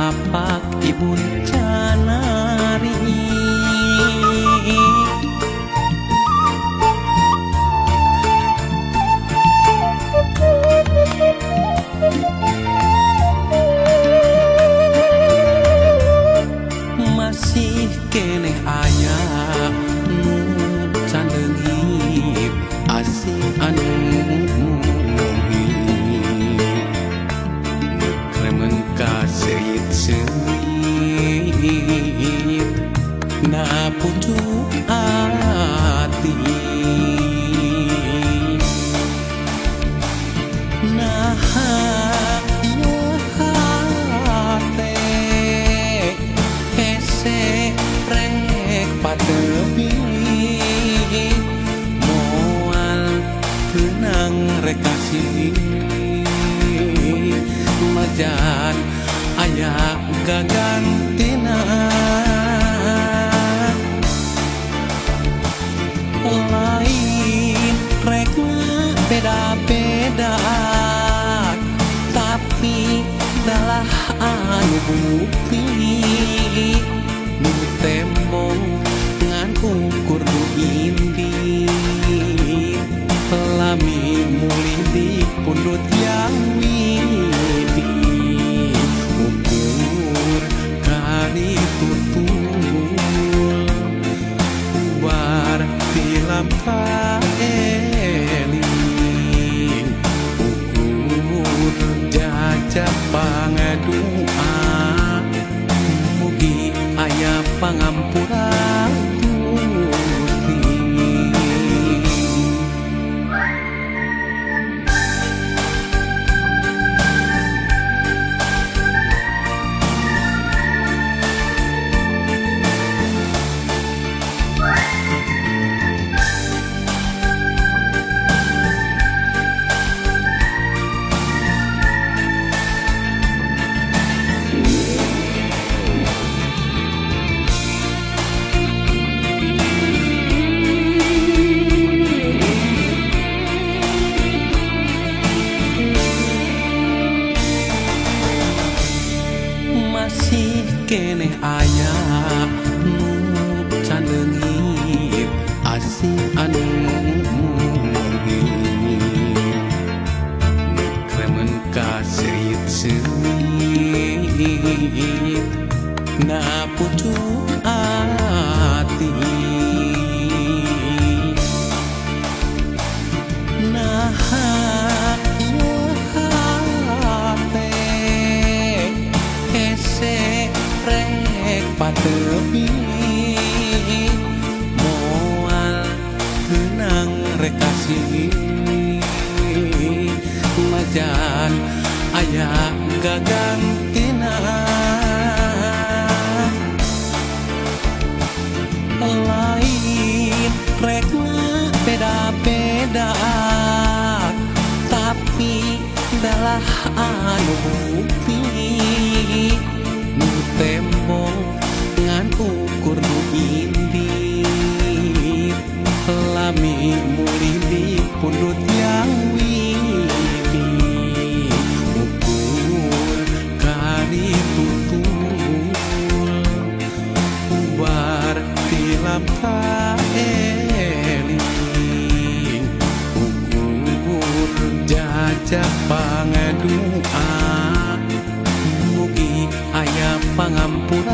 tapak ibun canari masih keneh aya nu can leungit asih anu kremen kaseuit-seuit na pucuk ati naha patepi moal keunang rekasih majan aya gagantina lain rekna beda-beda tapi dalah anu bukti nu tembong ngan ukur nu inti lami mulih di pundut yang widi ukur kari tutul war tilam kaeling ukur jajak pangadua mugi aya pangampura Gusti masih keneh aya nu can leungit asih anu kremen kaseuit-seuit na pucuk ati naha patepi moal keunang rekasih majan aya gagantina lain rekna beda-beda tapi dalah anu bukti nu tembong ngan ukur nu inti lami mulih di pundut yang widi ukur kari tutul war tilam kaeling ukur jajak pangadua mugi aya pangampura